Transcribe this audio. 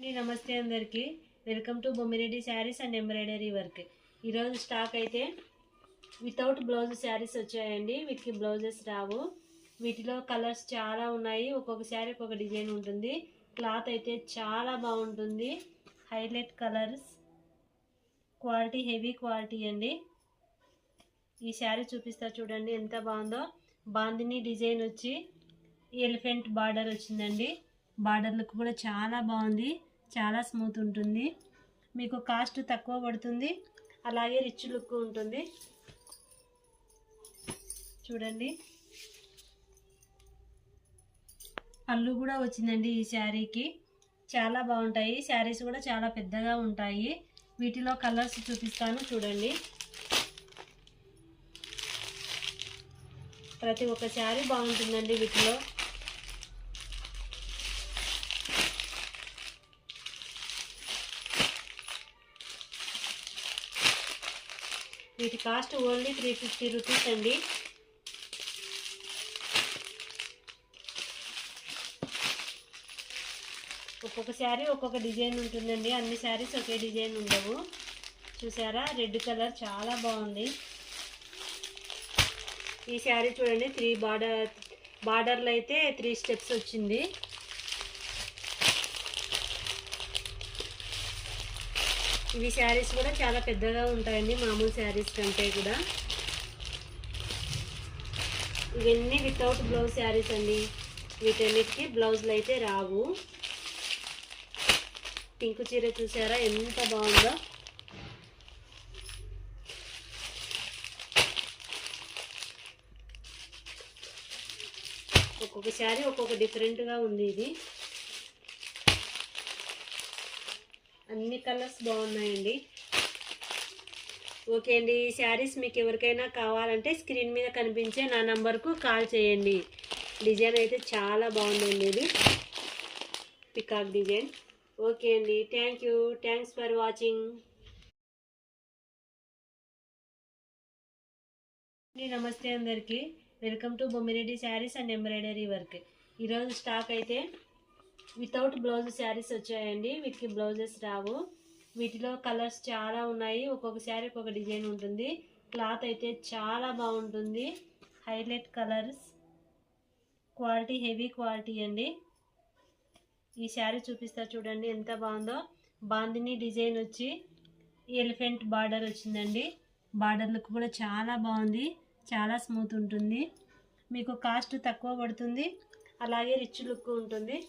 నమస్తే అందరికీ welcome to Bommireddy saris and embroidery work. ఈరోజు స్టాక్ అయితే వితౌట్ బ్లౌజ్ శారీస్ వచ్చాయండి. వీటికి బ్లౌజెస్ రావు. వీటిలో కలర్స్ చాలా ఉన్నాయి. ఒక్కొక్క శారీ ఒక్కొక్క డిజైన్ ఉంటుంది. క్లాత్ అయితే చాలా బాగుంటుంది. Highlight colours, quality heavy quality అండి. ఈ శారీ చూపిస్తా చూడండి ఎంత బాగుందో. బాందిని డిజైన్ వచ్చి ఎలిఫెంట్ బార్డర్ వచ్చిందండి. బార్డర్ లుక్ కూడా చాలా బాగుంది. చాలా స్మూత్ ఉంటుంది. మీకు కాస్ట్ తక్కువ పడుతుంది, అలాగే రిచ్ లుక్ ఉంటుంది. చూడండి పళ్ళు కూడా వచ్చిందండి ఈ శారీకి. చాలా బాగుంటాయి. శారీస్ కూడా చాలా పెద్దగా ఉంటాయి. వీటిలో కలర్స్ చూపిస్తాను చూడండి. ప్రతి ఒక్క శారీ బాగుంటుందండి వీటిలో. వీటి కాస్ట్ ఓన్లీ 350 రూపీస్ అండి. ఒక్కొక్క శారీ ఒక్కొక్క డిజైన్ ఉంటుందండి. అన్ని శారీస్ ఒకే డిజైన్ ఉండవు. చూసారా, రెడ్ కలర్ చాలా బాగుంది. ఈ శారీ చూడండి, 3 బార్డర్లో అయితే 3 స్టెప్స్ వచ్చింది. ఇవి శారీస్ కూడా చాలా పెద్దగా ఉంటాయండి మామూలు శారీస్ కంటే కూడా. ఇవన్నీ వితౌట్ బ్లౌజ్ శారీస్ అండి. వీటన్నిటికీ బ్లౌజులు అయితే రావు. పింక్ చీర చూసారా ఎంత బాగుందో. ఒక్కొక్క శారీ ఒక్కొక్క డిఫరెంట్గా ఉంది. ఇది అన్ని కలర్స్ బాగున్నాయండి. ఓకే అండి, ఈ శారీస్ మీకు ఎవరికైనా కావాలంటే స్క్రీన్ మీద కనిపించే నా నంబర్కు కాల్ చేయండి. డిజైన్ అయితే చాలా బాగుందండి. ఇది పికాక్ డిజైన్. ఓకే అండి, థ్యాంక్స్ ఫర్ వాచింగ్. నమస్తే అందరికీ welcome to Bommireddy saris and embroidery work. ఈరోజు స్టాక్ అయితే వితౌట్ బ్లౌజ్ శారీస్ వచ్చాయండి. వీటికి బ్లౌజెస్ రావు. వీటిలో కలర్స్ చాలా ఉన్నాయి. ఒక్కొక్క శారీ ఒక్కొక్క డిజైన్ ఉంటుంది. క్లాత్ అయితే చాలా బాగుంటుంది. Highlight colours, quality heavy quality అండి. ఈ శారీ చూపిస్తా చూడండి ఎంత బాగుందో. బాందిని డిజైన్ వచ్చి ఎలిఫెంట్ బార్డర్ వచ్చిందండి. బార్డర్ లుక్ కూడా చాలా బాగుంది. చాలా స్మూత్ ఉంటుంది. మీకు కాస్ట్ తక్కువ పడుతుంది, అలాగే రిచ్ లుక్ ఉంటుంది.